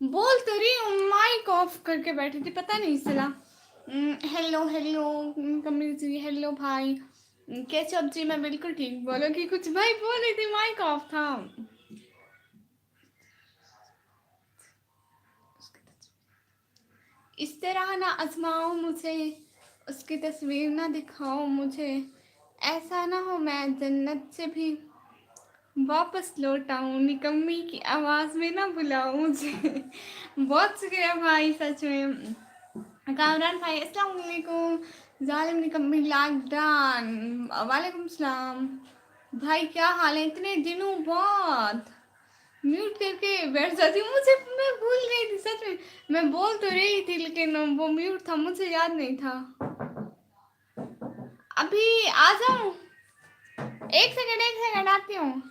बोल तो रही हूँ, माइक ऑफ करके बैठी थी, पता नहीं चला। हेलो हेलो कमल जी, हेलो भाई, कैसे हो जी? मैं बिल्कुल ठीक। बोलो कि कुछ भाई बोल रही थी, माइक ऑफ था। इस तरह ना आजमाओ मुझे, उसकी तस्वीर ना दिखाओ मुझे, ऐसा ना हो मैं जन्नत से भी वापस लौट आऊं, निकम्मी की आवाज में ना बुलाओ मुझे। बहुत शुक्रिया भाई, सच में। कामरान भाई अस्सलाम वालेकुम। जालिम निकम्मी लॉकडाउन, वालेकुम सलाम। भाई क्या हाल है? इतने दिनों बाद म्यूट करके बैठ जाती हूँ, मुझे मैं भूल गई थी सच में। मैं बोल तो रही थी लेकिन वो म्यूट था, मुझे याद नहीं था। अभी आ जाऊं? एक सेकंड आती हूँ।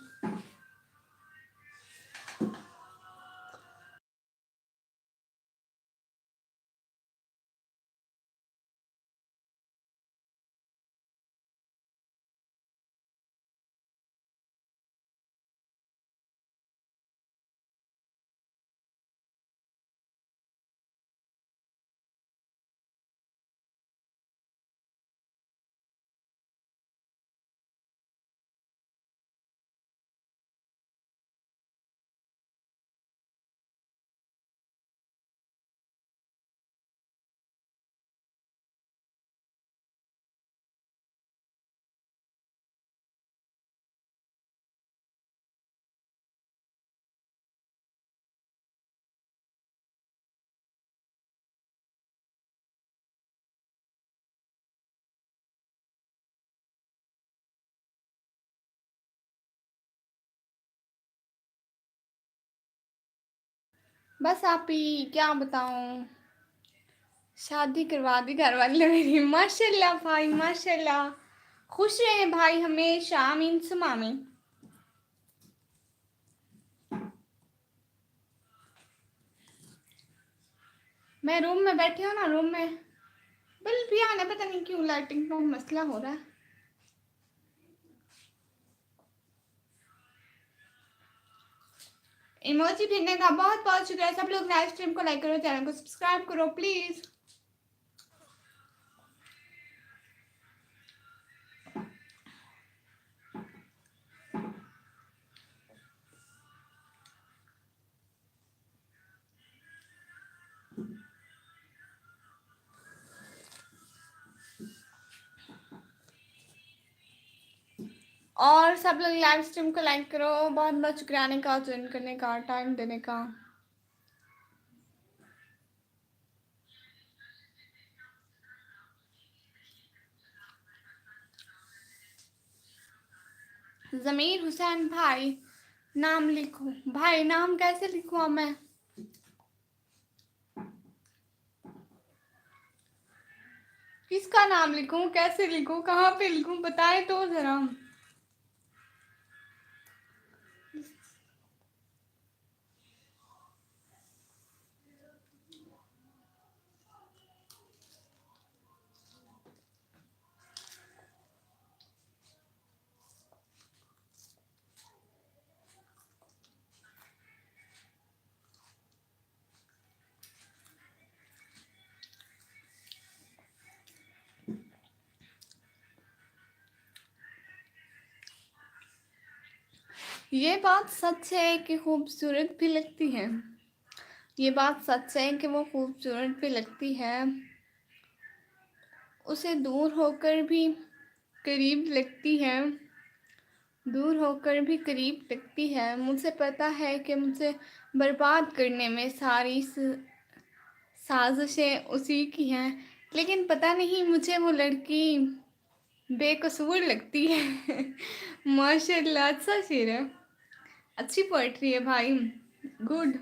बस आप ही क्या बताऊं, शादी करवा दी घर वाले मेरी। माशाल्लाह भाई माशाल्लाह, खुश रहे भाई हमेशा, आमीन सुम आमीन। मैं रूम में बैठी हूँ ना, रूम में बल्ब भी आना, पता नहीं क्यों लाइटिंग का मसला हो रहा है। इमोजी भेजने का बहुत बहुत शुक्रिया। सब लोग लाइव स्ट्रीम को लाइक करो, चैनल को सब्सक्राइब करो प्लीज। और सब लोग लाइव स्ट्रीम को लाइक करो। बहुत बहुत शुक्रिया आने का, ज्वाइन करने का, टाइम देने का। जमीर हुसैन भाई, नाम लिखो भाई। नाम कैसे लिखूं अब मैं? किसका नाम लिखूं, कैसे लिखूं, कहाँ पे लिखूं, बताए तो जरा। ये बात सच है कि खूबसूरत भी लगती है, ये बात सच है कि वो खूबसूरत भी लगती है, उसे दूर होकर भी करीब लगती है, दूर होकर भी करीब लगती है। मुझे पता है कि मुझे बर्बाद करने में सारी साजिशें उसी की हैं, लेकिन पता नहीं मुझे वो लड़की बेकसूर लगती है। माशाल्लाह, अच्छा शेर है, अच्छी पोइट्री है भाई, गुड।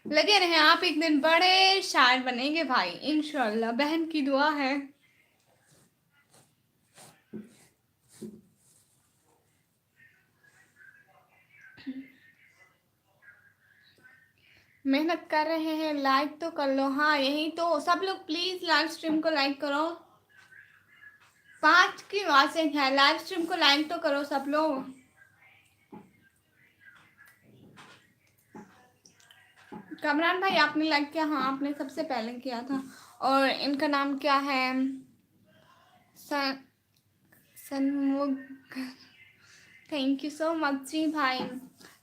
लगे रहे आप, एक दिन बड़े शायर बनेंगे भाई इंशाल्लाह, बहन की दुआ है। मेहनत कर रहे हैं, लाइक तो कर लो। हाँ यही तो, सब लोग प्लीज लाइव स्ट्रीम को लाइक करो। 5 की वॉचिंग है, लाइव स्ट्रीम को लाइक तो करो सब लोग। कमरान भाई आपने लाइक किया? हाँ आपने सबसे पहले किया था। और इनका नाम क्या है? सनमुख। थैंक यू सो मच जी भाई।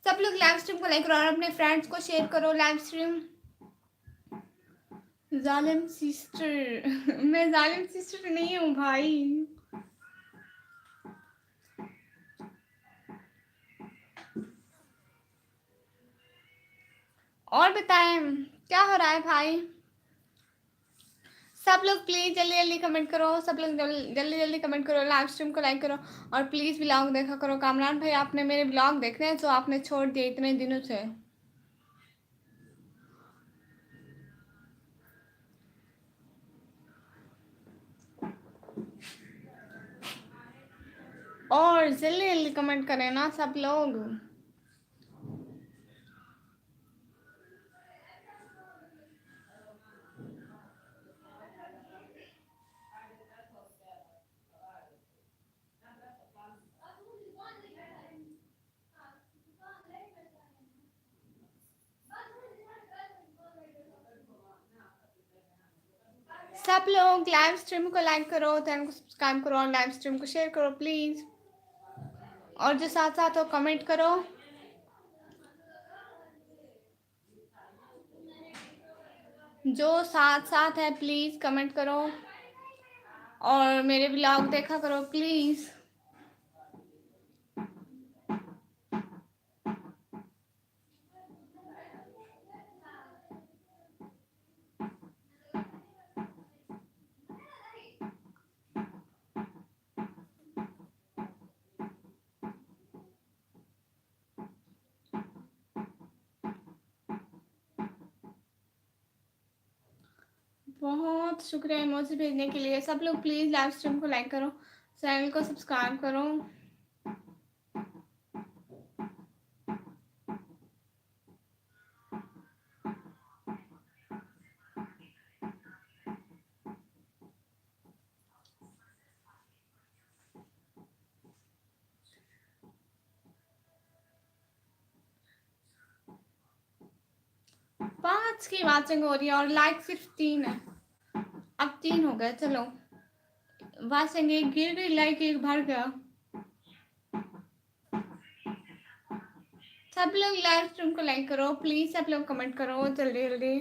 सब लोग लाइव स्ट्रीम को लाइक करो और अपने फ्रेंड्स को शेयर करो लाइव स्ट्रीम। जालिम सिस्टर मैं जालिम सिस्टर नहीं हूँ भाई। और बताएं क्या हो रहा है भाई? सब लोग प्लीज जल्दी जल्दी कमेंट करो। सब लोग जल्दी जल्दी कमेंट करो, लाइव स्ट्रीम को लाइक करो और प्लीज ब्लॉग देखा करो। कामरान भाई आपने मेरे ब्लॉग देखने हैं जो आपने छोड़ दिए इतने दिनों से। और जल्दी जल्दी कमेंट करें ना सब लोग। सब लोग लाइव स्ट्रीम को लाइक करो, चैनल को सब्सक्राइब करो और लाइव स्ट्रीम को शेयर करो प्लीज। और जो साथ साथ हो कमेंट करो। जो साथ साथ है प्लीज कमेंट करो और मेरे ब्लॉग देखा करो प्लीज। बहुत शुक्रिया इमोजी भेजने के लिए। सब लोग प्लीज लाइव स्ट्रीम को लाइक करो, चैनल को सब्सक्राइब करो। 5 की वाचिंग हो रही है और लाइक सिर्फ 3 है। अब 3 हो गए। चलो वाचिंग एक गिर गई, लाइक एक भर गया। सब लोग लाइव स्ट्रीम को लाइक करो प्लीज। सब लोग कमेंट करो जल्दी जल्दी।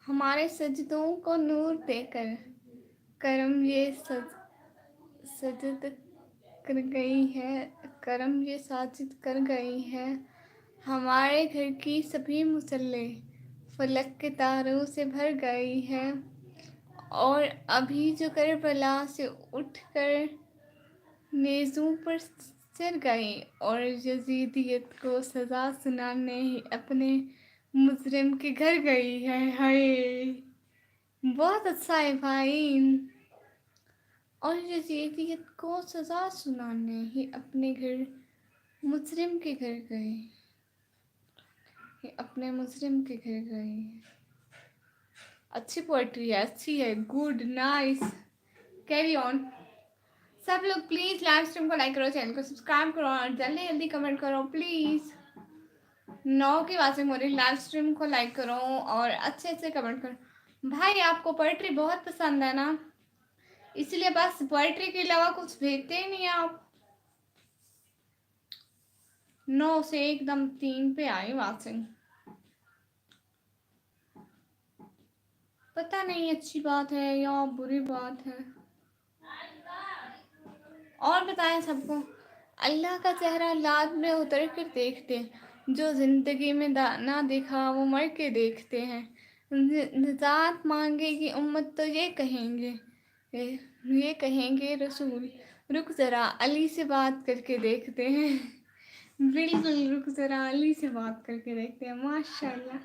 हमारे सजदों को नूर देकर करम ये सजद कर गई है। करम ये साजिद कर गई है। हमारे घर की सभी मुसल्ले फलक के तारों से भर गई है। और अभी जो करबला से उठकर नेज़ों पर सिर गई और यजीदियत को सजा सुनाने ही अपने मुजरिम के घर गई है। हाय बहुत अच्छा है भाई। और यजीदियत को सजा सुनाने ही अपने घर मुजरिम के घर गए। अपने मुजरिम के घर गए। अच्छी पोएट्री है, अच्छी है, गुड नाइस, कैरी ऑन। सब लोग प्लीज लाइव स्ट्रीम को लाइक करो, चैनल को सब्सक्राइब करो और जल्दी जल्दी कमेंट करो प्लीज। 9 की वाचिंग हो रही। लाइव स्ट्रीम को लाइक करो और अच्छे से कमेंट करो। भाई आपको पोएट्री बहुत पसंद है ना, इसलिए बस पोएट्री के अलावा कुछ भेजते ही नहीं आप। 9 से एकदम 3 पे आई वाचिंग। पता नहीं अच्छी बात है या बुरी बात है। और बताएं सबको। अल्लाह का चेहरा लाद में उतर कर देखते, जो जिंदगी में ना देखा वो मर के देखते हैं। निजात मांगेगी उम्मत तो ये कहेंगे रसूल। रुक ज़रा अली से बात करके देखते हैं। बिल्कुल, रुक ज़रा अली से बात करके देखते हैं। माशाल्लाह।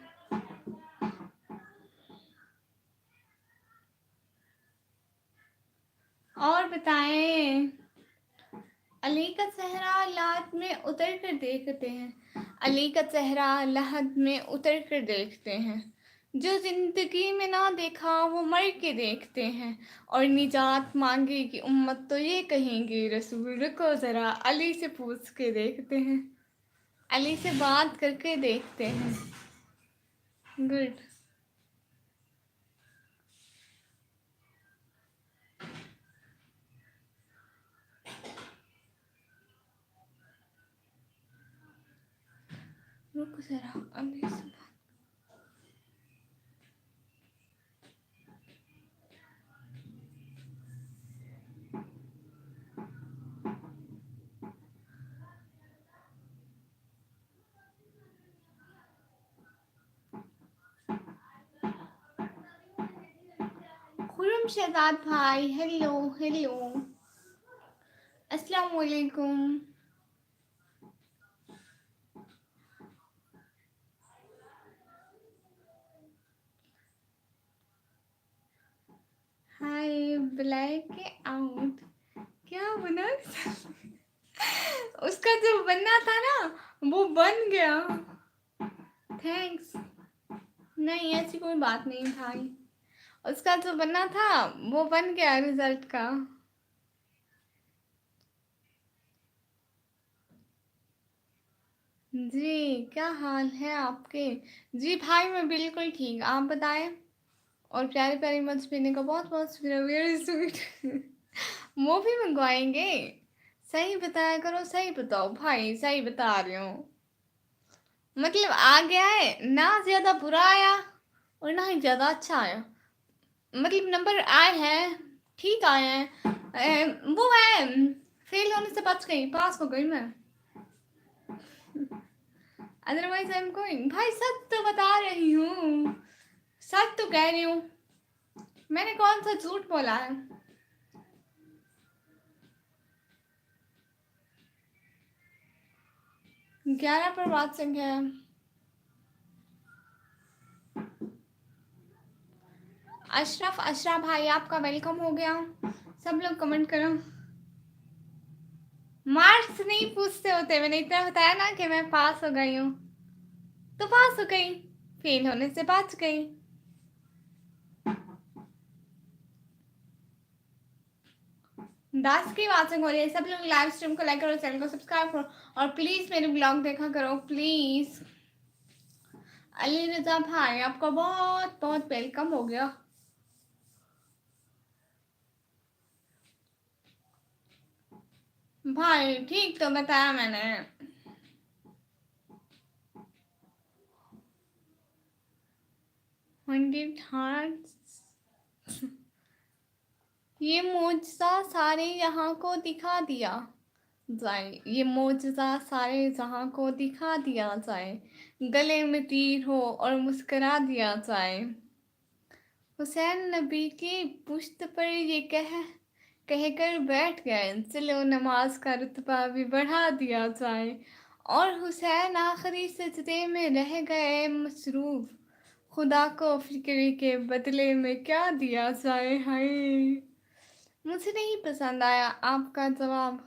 और बताएं। अली का चेहरा लाहद में उतर कर देखते हैं। अली का चेहरा लाहद में उतर कर देखते हैं। जो जिंदगी में ना देखा वो मर के देखते हैं। और निजात मांगेगी उम्मत तो ये कहेंगे रसूल। रुको ज़रा अली से पूछ के देखते हैं। अली से बात करके देखते हैं। गुड। रुको ज़रा अली से बात। खुरम शहजाद भाई, हेलो हेलो, अस्सलाम वालेकुम। हाय ब्लैक आउट। क्या बना? उसका जो बनना था ना वो बन गया। थैंक्स। नहीं ऐसी कोई बात नहीं भाई। उसका जो बनना था वो बन गया रिजल्ट का। जी क्या हाल है आपके? जी भाई मैं बिल्कुल ठीक, आप बताएं। और प्यारे प्यारे इमोजी भेजने का बहुत बहुत शुक्रिया, वेरी स्वीट। मूवी मंगवाएंगे? सही बताया करो, सही बताओ भाई, सही बता रही हूँ। मतलब आ गया है ना, ज्यादा बुरा आया और ना ही ज्यादा अच्छा आया। मतलब नंबर आए हैं, ठीक आए हैं। वो है, फेल होने से बच गई, पास हो गई मैं। Otherwise I am going. भाई सच तो बता रही हूँ, सच तो कह रही हूँ। मैंने कौन सा झूठ बोला है? 11 पर बात संख्या है। अशरफ अशरफ भाई आपका वेलकम हो गया। सब लोग कमेंट करो। मार्क्स नहीं पूछते होते, मैंने इतना बताया ना कि मैं पास हो गई हूँ तो पास हो गई, फेल होने से बच गई। दास की वाचिंग हो रही है। सब लोग लाइव स्ट्रीम को लाइक करो, चैनल को सब्सक्राइब करो और प्लीज मेरे ब्लॉग देखा करो प्लीज। अली रजा भाई आपका बहुत बहुत वेलकम हो गया। भाई ठीक तो बताया मैंने। Hundred hearts. ये मोजा सारे यहाँ को दिखा दिया जाए, ये मोजा सारे जहाँ को दिखा दिया जाए। गले में तीर हो और मुस्कुरा दिया जाए। हुसैन नबी की पुश्त पर ये कहकर बैठ गए, चलो नमाज का रुतबा भी बढ़ा दिया जाए। और हुसैन आखिरी सजदे में रह गए मसरूफ, खुदा को फिक्र के बदले में क्या दिया जाए। हाय मुझे नहीं पसंद आया आपका जवाब।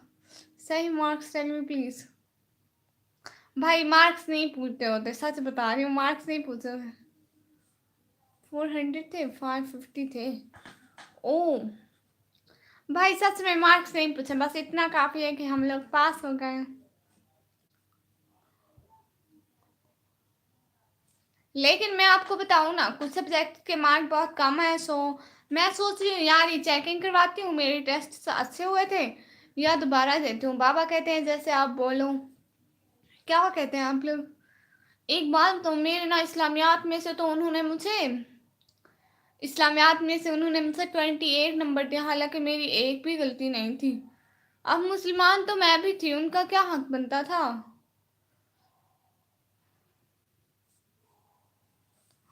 सही मार्क्स टेल मी प्लीज। भाई मार्क्स नहीं पूछते होते, सच बता रही हूँ, मार्क्स नहीं पूछे। 400 थे, 550 थे। ओ भाई सच में मार्क्स नहीं पूछे, बस इतना काफी है कि हम लोग पास हो गए। लेकिन मैं आपको बताऊं ना, कुछ सब्जेक्ट के मार्क बहुत कम है, सो मैं सोच रही हूँ यार ये चेकिंग करवाती हूँ, मेरे टेस्ट अच्छे हुए थे या दोबारा देती हूँ। बाबा कहते हैं जैसे आप बोलो। क्या कहते हैं आप लोग? एक बात तो मेरे ना इस्लामियात में से तो उन्होंने मुझे इस्लामियात में से उन्होंने मुझसे 28 नंबर दिया, हालांकि मेरी एक भी गलती नहीं थी। अब मुसलमान तो मैं भी थी, उनका क्या हक बनता था?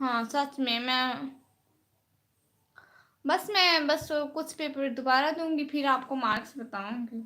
हाँ सच में मैं बस कुछ पेपर दोबारा दूंगी, फिर आपको मार्क्स बताऊंगी।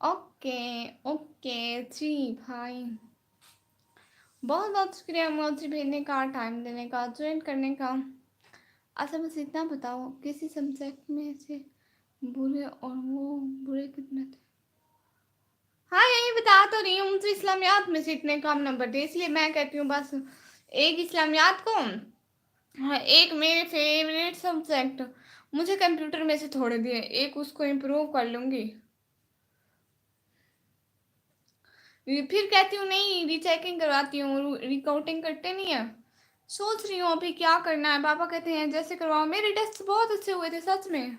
ओके ओके जी भाई, बहुत बहुत शुक्रिया मुझे भेजने का, टाइम देने का, ज्वाइन करने का। अच्छा बस इतना बताओ, किसी सब्जेक्ट में से बुरे, और वो बुरे कितने थे? हाँ यही बता तो रही हूँ, मुझे इस्लामियात में से इतने कम नंबर थे, इसलिए मैं कहती हूँ बस एक इस्लामियात को, हाँ एक मेरे फेवरेट सब्जेक्ट, मुझे कंप्यूटर में से थोड़े दिए, एक उसको इम्प्रूव कर लूँगी। फिर कहती हूँ नहीं रीचेकिंग करवाती हूँ, रिकाउंटिंग करते नहीं है। सोच रही हूँ अभी क्या करना है, पापा कहते हैं जैसे करवाओ। मेरे टेस्ट बहुत अच्छे हुए थे सच में,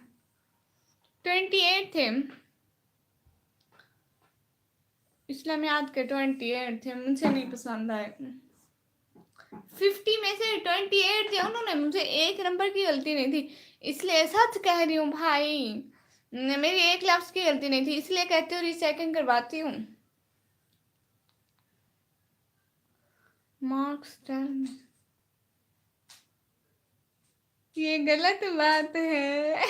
28 थे इस्लामियात के, 28 थे, मुझे नहीं पसंद आए। 50 में से 28 थे, उन्होंने मुझे एक नंबर की गलती नहीं थी, इसलिए सच कह रही हूँ भाई, मेरी एक लफ्ज की गलती नहीं थी, इसलिए कहती हूँ रीचेकिंग करवाती हूँ। मार्क्स 10, ये गलत बात है।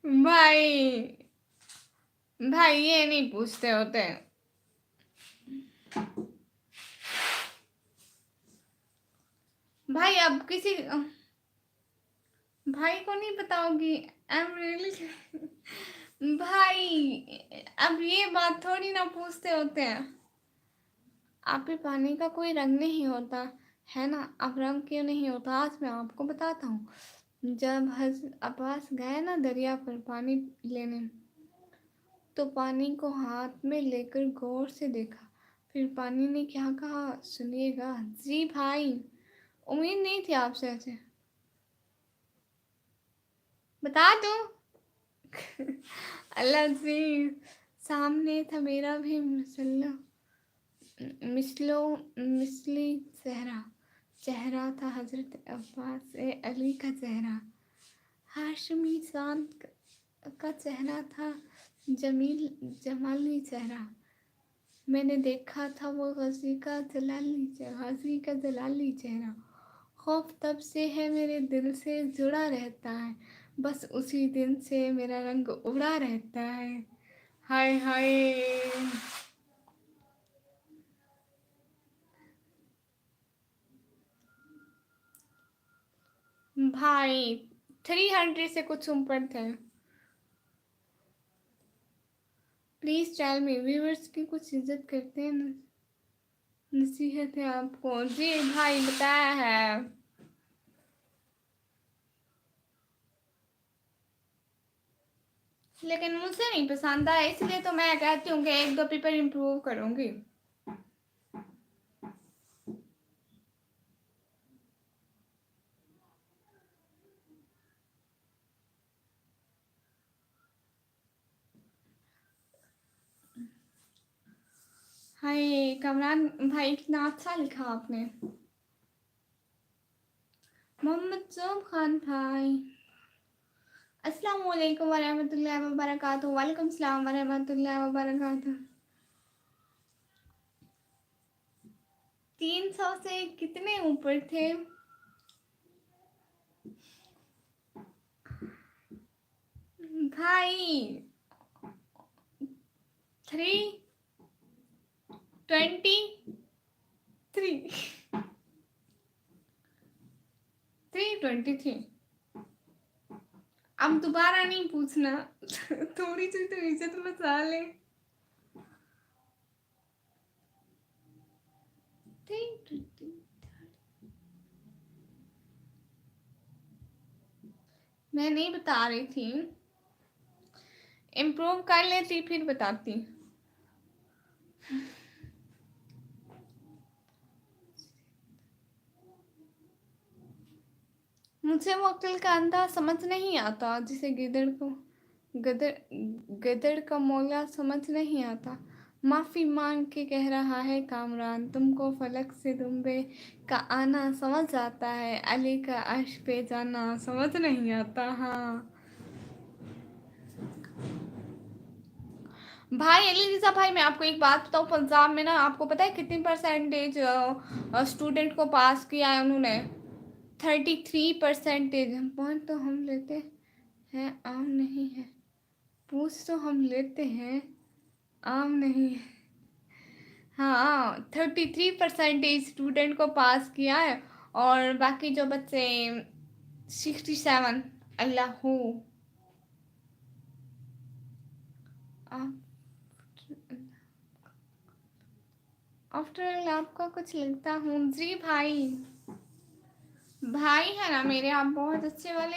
भाई भाई ये नहीं पूछते होते। भाई अब किसी भाई को नहीं बताओगी? आई एम रियली भाई, अब ये बात थोड़ी ना पूछते होते हैं। आप भी पानी का कोई रंग नहीं होता है ना, अब रंग क्यों नहीं होता, आज मैं आपको बताता हूँ। जब अब्बास गए ना दरिया पर पानी लेने, तो पानी को हाथ में लेकर गौर से देखा, फिर पानी ने क्या कहा सुनिएगा। जी भाई, उम्मीद नहीं थी आपसे ऐसे, बता दो। अल्लाह जी, सामने था मेरा भी मिसलो मिसलो मिसली चेहरा, चेहरा था हजरत अब्बास ए अली का चेहरा, हाशमी शान का चेहरा था, जमील जमाली चेहरा। मैंने देखा था वो गजी का जलाली चेहरा। खौफ तब से है मेरे दिल से जुड़ा रहता है, बस उसी दिन से मेरा रंग उड़ा रहता है। हाय हाय। भाई 300 से कुछ ऊपर थे। प्लीज टेल मी, व्यूअर्स की कुछ इज्जत करते हैं ना, नसीहत है आपको। जी भाई बताया है। लेकिन मुझे नहीं पसंद आया, इसलिए तो मैं कहती हूँ कि एक दो पेपर इम्प्रूव करूँगी। हाय कमरान भाई, कितना अच्छा लिखा आपने। मोहम्मद जोब खान भाई, अस्सलाम वालेकुम वरहमतुल्लाहि वबरकातुहू। वालेकुम सलाम वरहमतुल्लाहि वबरकातुहू। 300 से कितने ऊपर थे? भाई 323, 323। अब दोबारा नहीं पूछना। थोड़ी सी तो इज्जत बचा ले। 320। मैं नहीं बता रही थी, इम्प्रूव कर लेती फिर बताती। मुझे वो अक्ल का अंधा समझ नहीं आता, जिसे गिदड़ को गदड़ गदड़ का मौला समझ नहीं आता। माफ़ी मांग के कह रहा है कामरान, तुमको फलक से दुम्बे का आना समझ आता है, अली का अर्श पे जाना समझ नहीं आता। हाँ भाई अली रिज़ा भाई, मैं आपको एक बात बताऊँ, पंजाब में ना आपको पता है कितनी परसेंटेज स्टूडेंट को पास किया है उन्होंने? 33%। पॉइंट तो हम लेते हैं, आम नहीं है। पूछ तो हम लेते हैं, आम नहीं है। हाँ 33% स्टूडेंट को पास किया है, और बाकी जो बच्चे 67। अल्लाह हो। आफ्टर ऑल आपका कुछ लगता हूँ जी भाई। भाई है ना मेरे आप बहुत अच्छे वाले।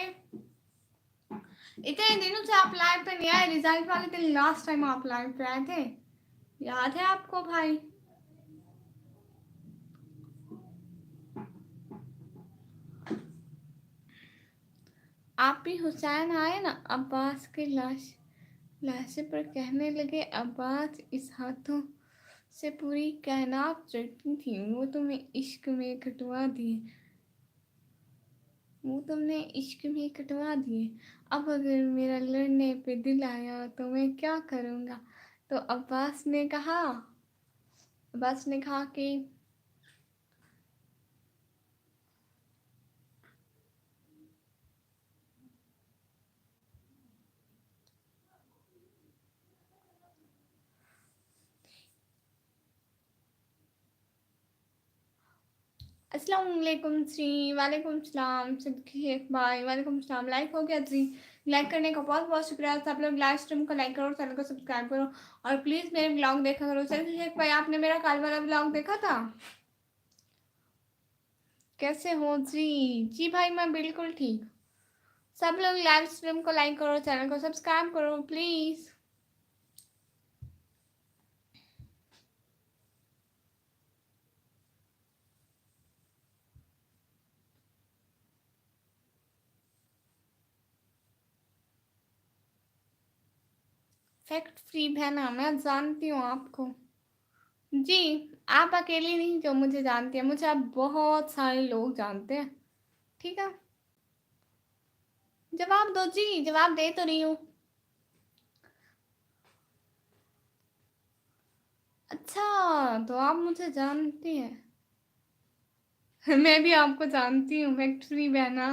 इतने दिनों से आप लाइव पे नहीं आए, रिजल्ट वाले दिन लास्ट टाइम आप लाइव पे आए थे, याद है आपको भाई? आप भी हुसैन आए ना अब्बास के लाशे पर कहने लगे, अब्बास इस हाथों से पूरी कायनात चढ़ती थी, वो तुम्हें इश्क में कटवा दिए, वो तुमने इश्क में कटवा दिए। अब अगर मेरा लड़ने पे दिल आया तो मैं क्या करूँगा? तो अब्बास ने कहा कि अस्सलाम वालेकुम जी। वालेकुम सलाम शेख भाई, वालेकुम सलाम। लाइक हो गया जी? लाइक करने का बहुत बहुत शुक्रिया। सब लोग लाइव स्ट्रीम को लाइक करो, चैनल को सब्सक्राइब करो, और प्लीज़ मेरे ब्लॉग देखा करो। शेख भाई आपने मेरा कल वाला ब्लॉग देखा था? कैसे हो जी? जी भाई मैं बिल्कुल ठीक। सब लोग लाइव स्ट्रीम को लाइक करो, चैनल को सब्सक्राइब करो प्लीज़। फैक्ट फ्री बहना, मैं जानती हूँ आपको जी। आप अकेली नहीं जो मुझे जानती है, मुझे आप बहुत सारे लोग जानते हैं। ठीक है, जवाब दो जी। जवाब दे तो रही हूँ। अच्छा, तो आप मुझे जानती हैं। मैं भी आपको जानती हूँ फैक्ट फ्री बहना।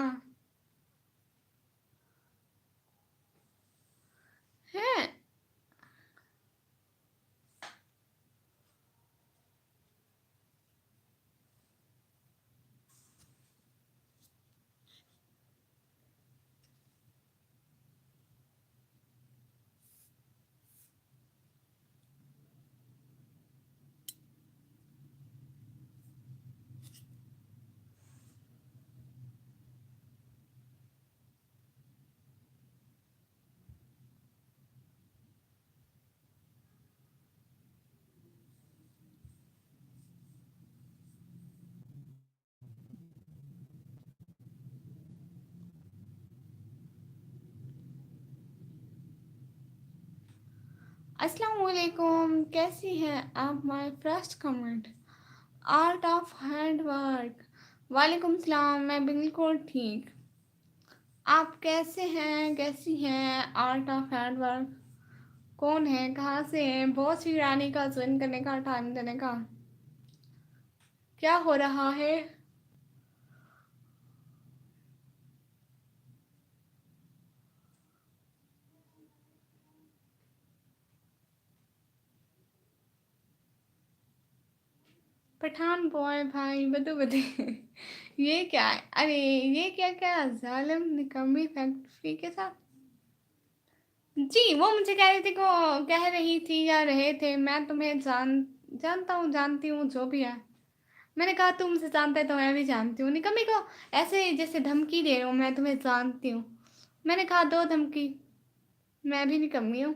है अस्सलाम वालेकुम, कैसी हैं आप? My first comment, art of hand work. वालेकुम सलाम, मैं बिल्कुल ठीक। आप कैसे हैं, कैसी हैं? आर्ट ऑफ हैंड वर्क कौन है, कहाँ से है? बहुत सी रानी का ज्वाइन करने का, टाइम देने का। क्या हो रहा है? पठान बॉय भाई बदो बदे। ये क्या है? अरे ये क्या क्या जालिम निकम्मी फैक्ट्री के साथ। जी वो मुझे कह रही थी को, कह रही थी या रहे थे, मैं तुम्हें जानता हूँ, जानती हूँ जो भी है। मैंने कहा तुम मुझे जानते तो मैं भी जानती हूँ। निकम्मी को ऐसे जैसे धमकी दे रही हूँ, मैं तुम्हें जानती हूँ। मैंने कहा दो धमकी। मैं भी निकम्मी हूँ।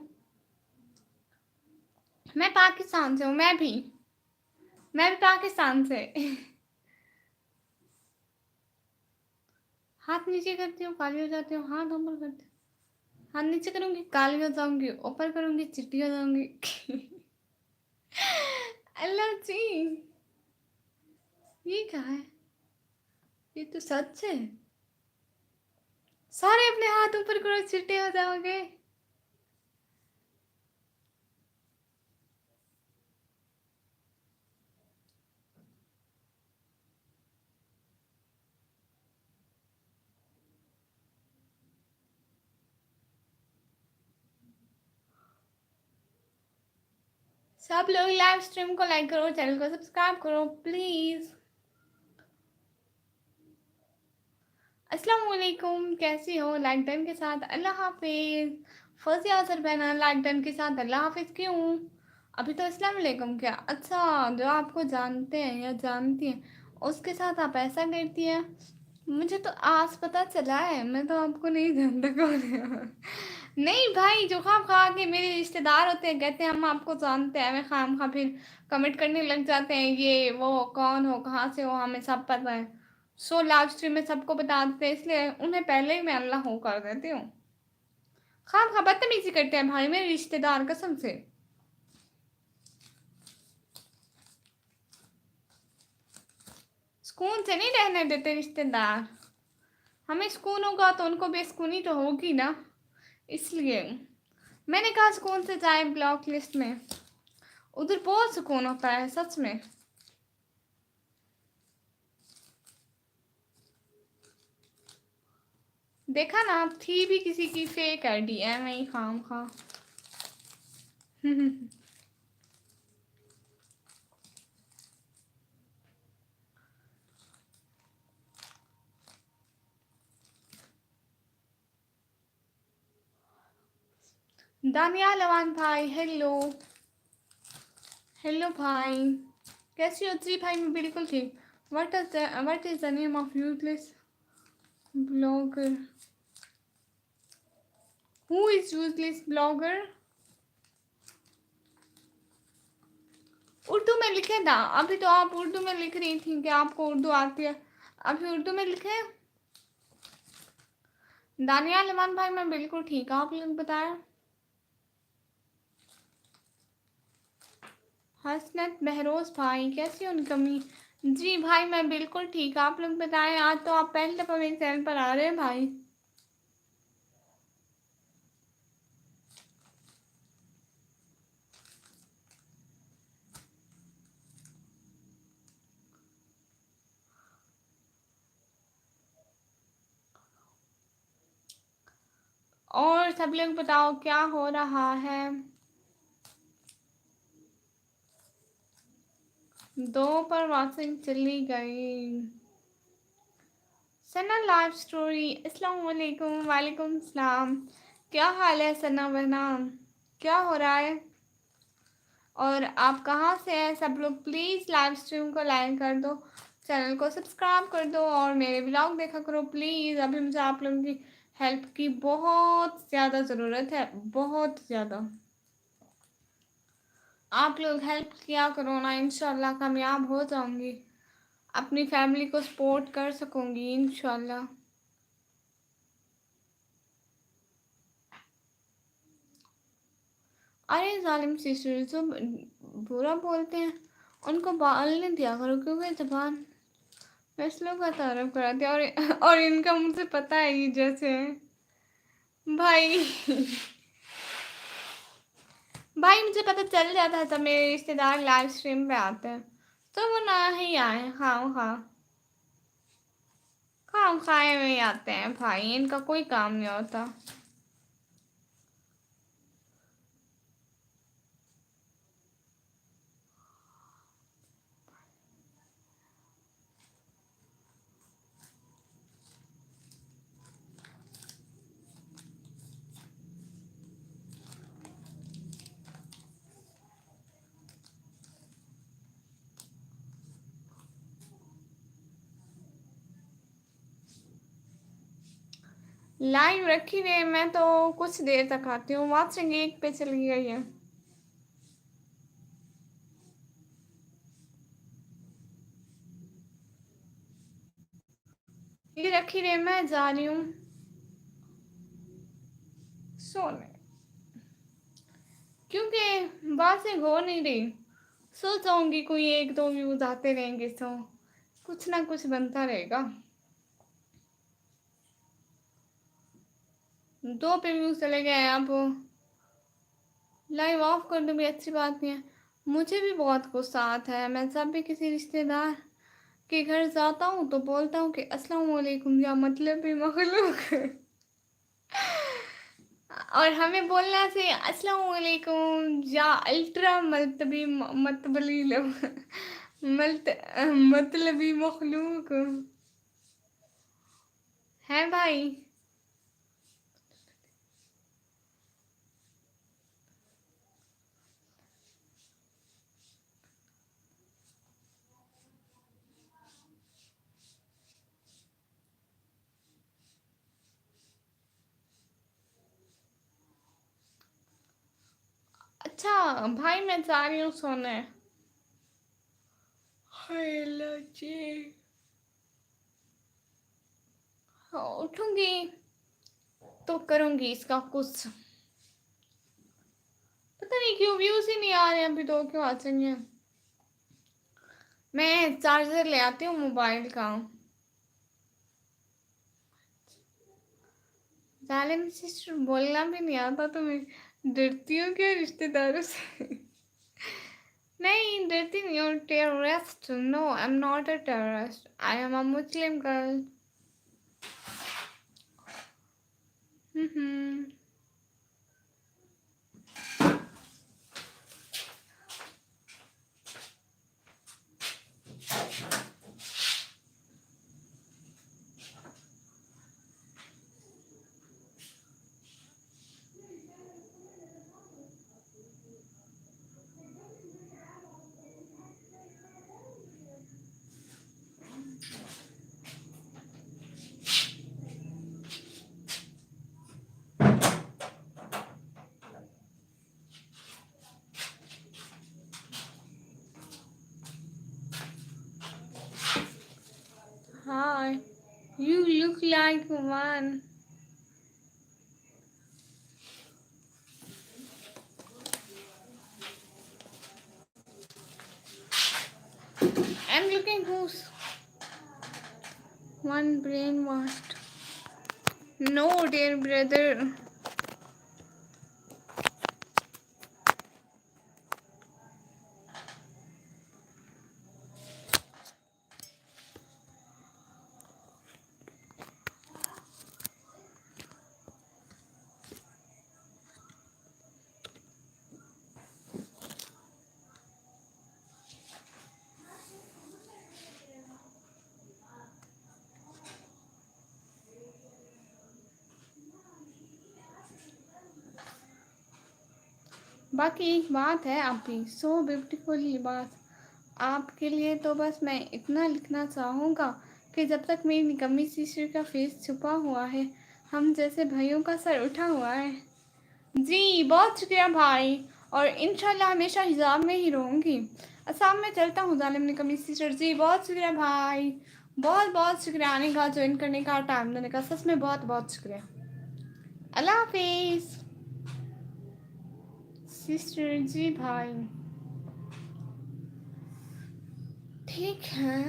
मैं पाकिस्तान से हूँ, मैं भी पाकिस्तान से। हाथ नीचे करती हूँ काली हो जाती हूँ, हाथ ऊपर करती हूँ, हाथ नीचे करूँगी काली हो जाऊंगी, ऊपर करूँगी चिट्टी हो जाऊंगी। अल्लाह जी, ये क्या है? ये तो सच है। सारे अपने हाथ ऊपर करो चिट्टे हो जाओगे। सब लोग लाइव स्ट्रीम को लाइक करो, चैनल को सब्सक्राइब करो प्लीज। अस्सलाम वालेकुम, कैसी हो? लाइक डन के साथ अल्लाह हाफिज। फर्जी आंसर पहना लाइक डन के साथ अल्लाह हाफिज क्यों? अभी तो अस्सलाम वालेकुम क्या? अच्छा, जो आपको जानते हैं या जानती हैं उसके साथ आप ऐसा करती हैं। मुझे तो आज पता चला है, मैं तो आपको नहीं जानता कौन है। नहीं भाई, जो खाम खा के मेरे रिश्तेदार होते हैं कहते हैं हम आपको जानते हैं, हमें खाम खा फिर कमेंट करने लग जाते हैं ये वो कौन हो कहाँ से हो, हमें सब पता है। सो लाइव स्ट्रीम में सबको बता देते हैं, इसलिए उन्हें पहले ही मैं अल्लाह हो कर देती हूँ। खाम खा बदतमीजी करते हैं भाई मेरे रिश्तेदार कसम से। सुकून से नहीं रहने देते रिश्तेदार। हमें सुकून होगा तो उनको बेसुकूनी तो होगी ना, इसलिए मैंने कहा सुकून से जाए ब्लॉक लिस्ट में। उधर बहुत सुकून होता है सच में। देखा ना, आप थी भी किसी की फेक आईडी है, मैं ही खाम खा। दानिया लवान भाई हेलो। हेलो भाई, कैसी हो? जी भाई मैं बिल्कुल ठीक। What is the name of useless blogger? Who is useless blogger? Urdu में लिखे था, अभी तो आप उर्दू में लिख रही थी कि आपको उर्दू आती है, अभी उर्दू में लिखे। दानिया लमान भाई मैं बिल्कुल ठीक, आप लोग बताएं। हसनत बहरोज भाई कैसी हो कमी? जी भाई मैं बिल्कुल ठीक, आप लोग बताएं। आज तो आप पहली दफ़ा मेरे चैनल पर आ रहे हैं भाई। और सब लोग बताओ क्या हो रहा है? दो पर वासिंग चली गई। सना लाइव स्टोरी। अस्सलाम वालेकुम। वालेकुम सलाम। क्या हाल है सना बहना, क्या हो रहा है? और आप कहाँ से हैं? सब लोग प्लीज़ लाइव स्ट्रीम को लाइक कर दो, चैनल को सब्सक्राइब कर दो और मेरे ब्लॉग देखा करो प्लीज़। अभी मुझे आप लोगों की हेल्प की बहुत ज़्यादा ज़रूरत है, बहुत ज़्यादा। आप लोग हेल्प किया करो ना, इंशाल्लाह कामयाब हो जाऊंगी, अपनी फैमिली को सपोर्ट कर सकूंगी इंशाल्लाह। अरे जालिम सिस्टर जो बुरा बोलते हैं उनको बोलने दिया करो, क्योंकि जबान फैसलों का तारफ कराते हैं। और इनका मुझे पता है ये जैसे है भाई। भाई मुझे पता चल जाता है जब मेरे रिश्तेदार लाइव स्ट्रीम पे आते हैं, तो वो ना ही आए, खाओ खा खाओ खाए में ही आते हैं भाई, इनका कोई काम नहीं होता। लाइव रखी रहे, मैं तो कुछ देर तक आती हूँ, वाचिंग एक पे चली गई है। ये रखी रे, मैं जा रही हूँ सोने, क्योंकि बातें हो नहीं रही। सो जाऊंगी, कोई एक दो व्यूज आते रहेंगे तो कुछ ना कुछ बनता रहेगा। दो पे व्यूज चले गए, अब लाइव ऑफ कर दूँ भी अच्छी बात नहीं है। मुझे भी बहुत गुस्सा आता है, मैं जब भी किसी रिश्तेदार के घर जाता हूँ तो बोलता हूँ कि अस्सलाम वालेकुम या मतलब भी मखलूक और हमें बोलना चाहिए अस्सलाम वालेकुम या अल्ट्रा मतबी मतबली मत मतलबी मखलूक है भाई। अच्छा भाई, मैं जा रही हूँ सोने। हाय लज्जे, हाँ, उठूंगी तो करूंगी इसका कुछ। पता नहीं क्यों व्यूज ही नहीं आ रहे अभी तो, क्यों आ चाहिए। मैं चार्जर ले आती हूँ मोबाइल का। जालिम सिस्टर बोलना भी नहीं आता तुम्हें, डरती हो क्या रिश्तेदारों से नहीं डरती नहीं हूँ। Terrorist? No, I am not a terrorist, I am a Muslim girl. Hmm. Hi, you look like one. I'm looking who's one brainwashed. No, dear brother. बाकी एक बात है अभी, सो ब्यूटीफुल बात आपके लिए, तो बस मैं इतना लिखना चाहूँगा कि जब तक मेरी निकम्मी सिस्टर का फेस छुपा हुआ है, हम जैसे भाइयों का सर उठा हुआ है। जी बहुत शुक्रिया भाई, और इंशाल्लाह हमेशा हिजाब में ही रहूँगी। असम में चलता हूँ जालिम निकम्मी सिस्टर। जी बहुत शुक्रिया भाई, बहुत बहुत शुक्रिया आने का, ज्वाइन करने का, टाइम देने का, सच में बहुत बहुत शुक्रिया। अल्लाह हाफिज़ सिस्टर। जी भाई ठीक है।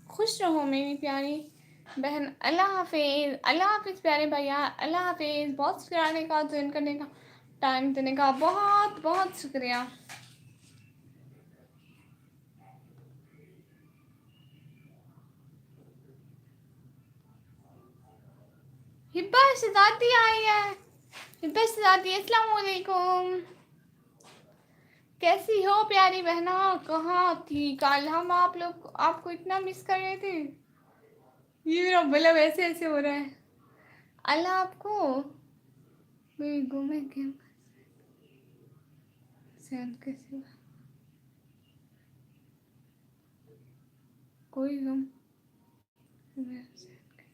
खुश रहो मेरी प्यारी बहन। अल्लाह हाफिज़, अल्लाह हाफिज़ प्यारे भैया, अल्लाह हाफिज़। बहुत शुक्रिया आने का, ज्वाइन करने का, टाइम देने का, बहुत बहुत शुक्रिया। हिब्बा शहजादी आई है। हिब्बा शहजादी अस्सलाम वालेकुम, कैसी हो प्यारी बहना? कहाँ थी कल? हम आप लोग आपको इतना मिस कर रहे थे। ये मेरा मतलब ऐसे ऐसे हो रहा है। अल्लाह आपको मेरी गुमे के सहन कैसे हुआ? कोई गम मेरा सहन कैसे?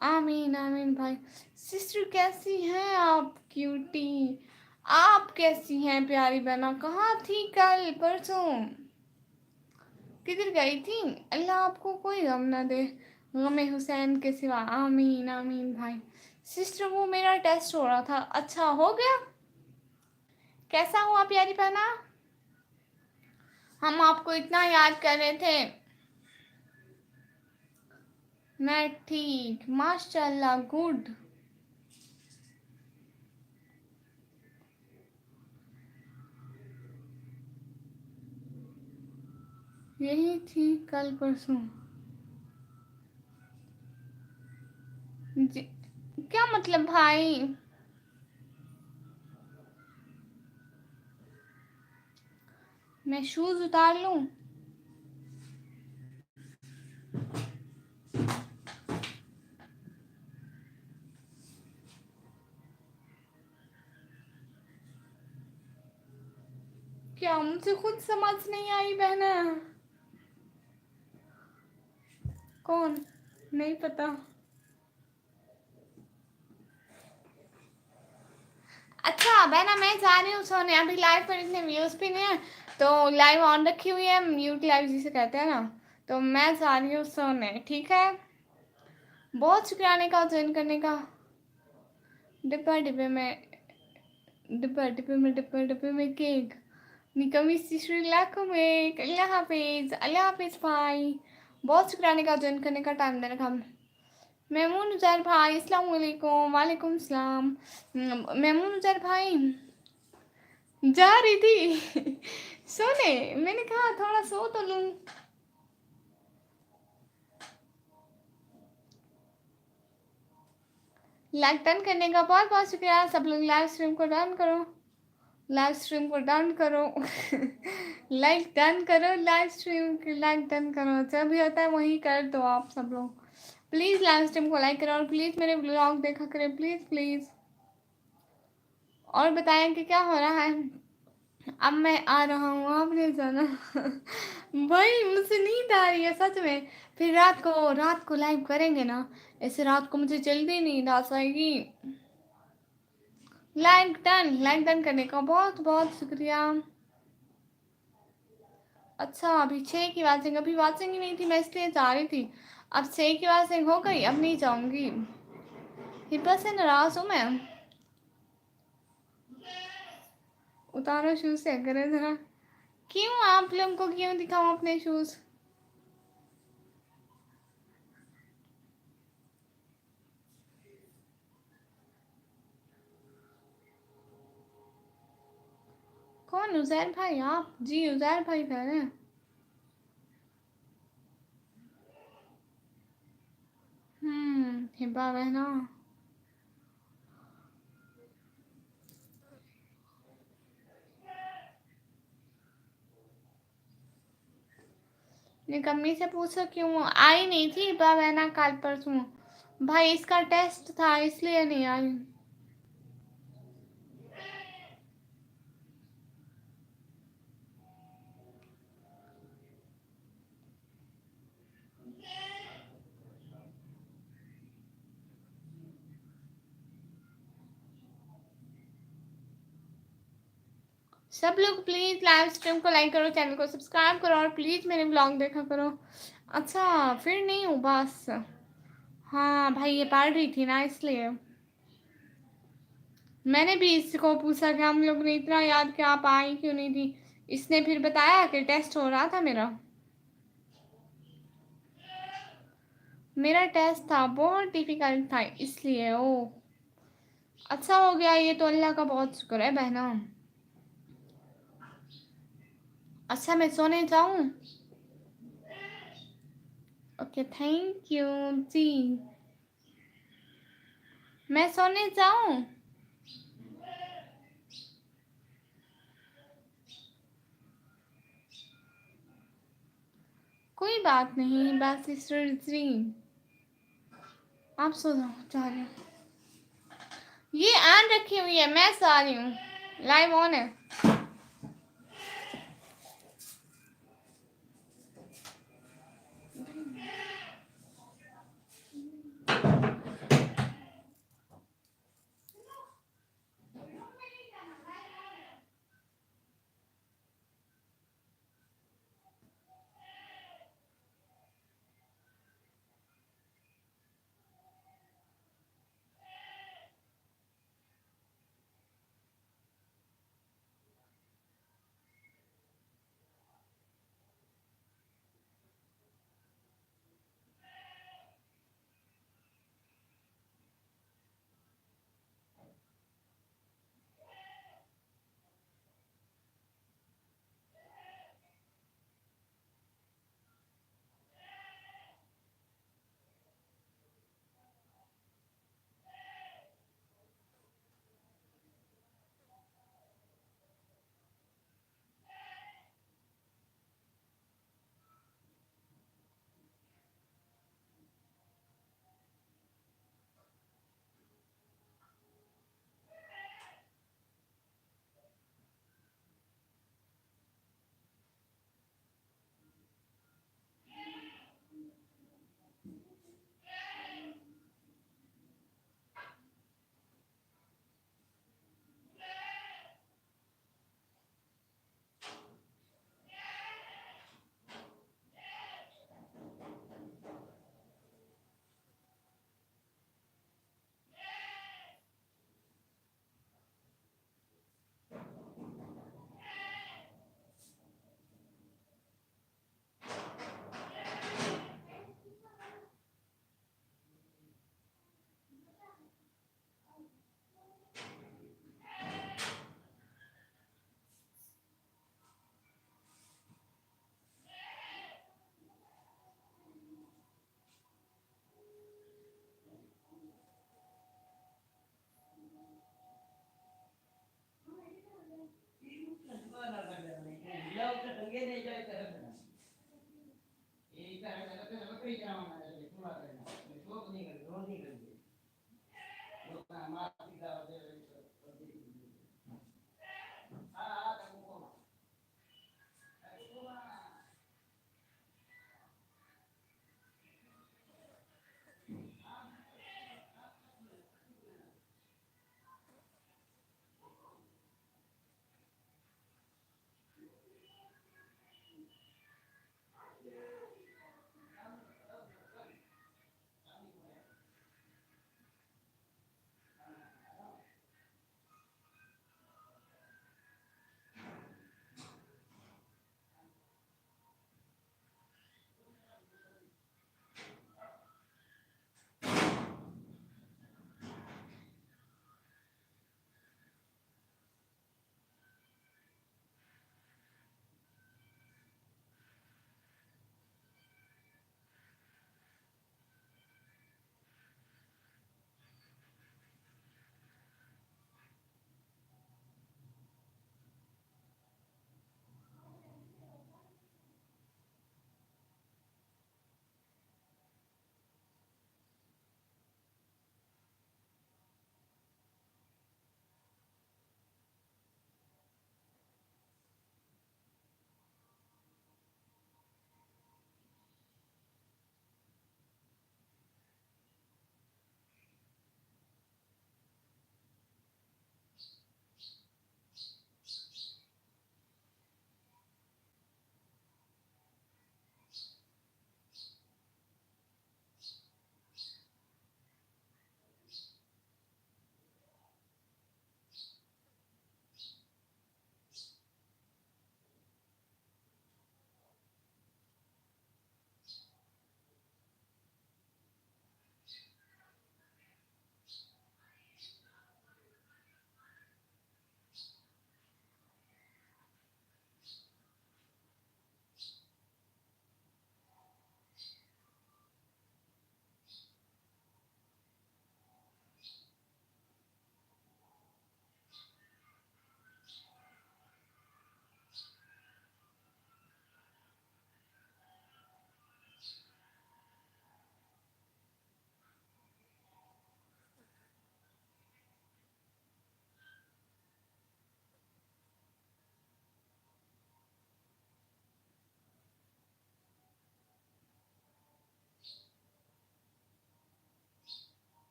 आमीन आमीन भाई। सिस्टर कैसी हैं आप क्यूटी? आप कैसी हैं प्यारी बहना? कहाँ थी कल परसों? किधर गई थी? अल्लाह आपको कोई गम ना दे गमे हुसैन के सिवा। आमीन आमीन भाई। सिस्टर वो मेरा टेस्ट हो रहा था, अच्छा हो गया? कैसा हुआ प्यारी बहना? हम आपको इतना याद कर रहे थे। मैं ठीक, माशाल्लाह, गुड। यही थी कल परसों जी। क्या मतलब भाई? मैं शूज उतार लूं? क्या मुझे खुद समझ नहीं आई बहना? कौन? नहीं पता। अच्छा बहना मैं जा रही हूँ सोने, अभी लाइव पर इतने व्यूज भी नहीं है तो लाइव ऑन रखी हुई है, म्यूट लाइव जिसे कहते हैं ना, तो मैं जा रही हूँ सोने, ठीक है? बहुत शुक्रिया आने का, ज्वाइन करने का। डिब्बा डिब्बे में, डिब्बा डिब्बे में, डिब्बा डिब्बे में केक। निकमी लाखों में। अल्लाह हाफिज, अल्लाह हाफिज भाई। बहुत शुक्रिया आने का, ज्वाइन करने का, टाइम देने का। मेमून उजैर भाई अस्सलाम वालेकुम। वालेकुम सलाम। मेमून उजैर भाई जा रही थी सोने, मैंने कहा थोड़ा सो तो लूं। लाइक डन करने का बहुत बहुत शुक्रिया। सब लोग लाइव स्ट्रीम को डन करो, लाइव स्ट्रीम को डन करो लाइक डन करो, लाइव स्ट्रीम की लाइक डन करो, जब भी होता है वही कर दो आप सब लोग। प्लीज़ लाइव स्ट्रीम को लाइक करो और प्लीज़ मेरे ब्लॉग देखा करें, प्लीज़ प्लीज़। और बताएं कि क्या हो रहा है? अब मैं आ रहा हूँ, आपने जाना भाई मुझे नींद आ रही है सच में। फिर रात को लाइव करेंगे ना, ऐसे रात को मुझे जल्दी नींद आ जाएगी। लाइक डन करने का बहुत बहुत शुक्रिया। अच्छा अभी 6 की वाचिंग, अभी वाचिंग ही नहीं थी मैं इसलिए जा रही थी। अब 6 की वाचिंग हो गई, अब नहीं जाऊंगी। हिब्बा से नाराज हूँ मैं। उतारो शूज से करे जरा। क्यों आप लोगों को क्यों दिखाऊं अपने शूज? कौन? उजैर भाई आप? जी उजैर भाई कह रहे हैं। हिब्बा बहना। निकम्मी से पूछो क्यों आई नहीं थी हिब्बा बहना कल परसों। भाई इसका टेस्ट था इसलिए नहीं आई। सब लोग प्लीज़ लाइव स्ट्रीम को लाइक करो, चैनल को सब्सक्राइब करो और प्लीज़ मेरे ब्लॉग देखा करो। अच्छा फिर नहीं हूँ बस। हाँ भाई ये पढ़ रही थी ना इसलिए। मैंने भी इसको पूछा कि हम लोग ने इतना याद किया, आप आई क्यों नहीं थी? इसने फिर बताया कि टेस्ट हो रहा था मेरा। मेरा टेस्ट था बहुत डिफिकल्ट था इसलिए। ओ अच्छा हो गया ये तो, अल्लाह का बहुत शुक्र है बहना। अच्छा मैं सोने जाऊँ? ओके थैंक यू जी। मैं सोने जाऊँ? कोई बात नहीं बस सिस्टर जी, आप सो जाओ, जा रही हूँ। ये ऑन रखी हुई है, मैं सो रही हूँ, लाइव ऑन है।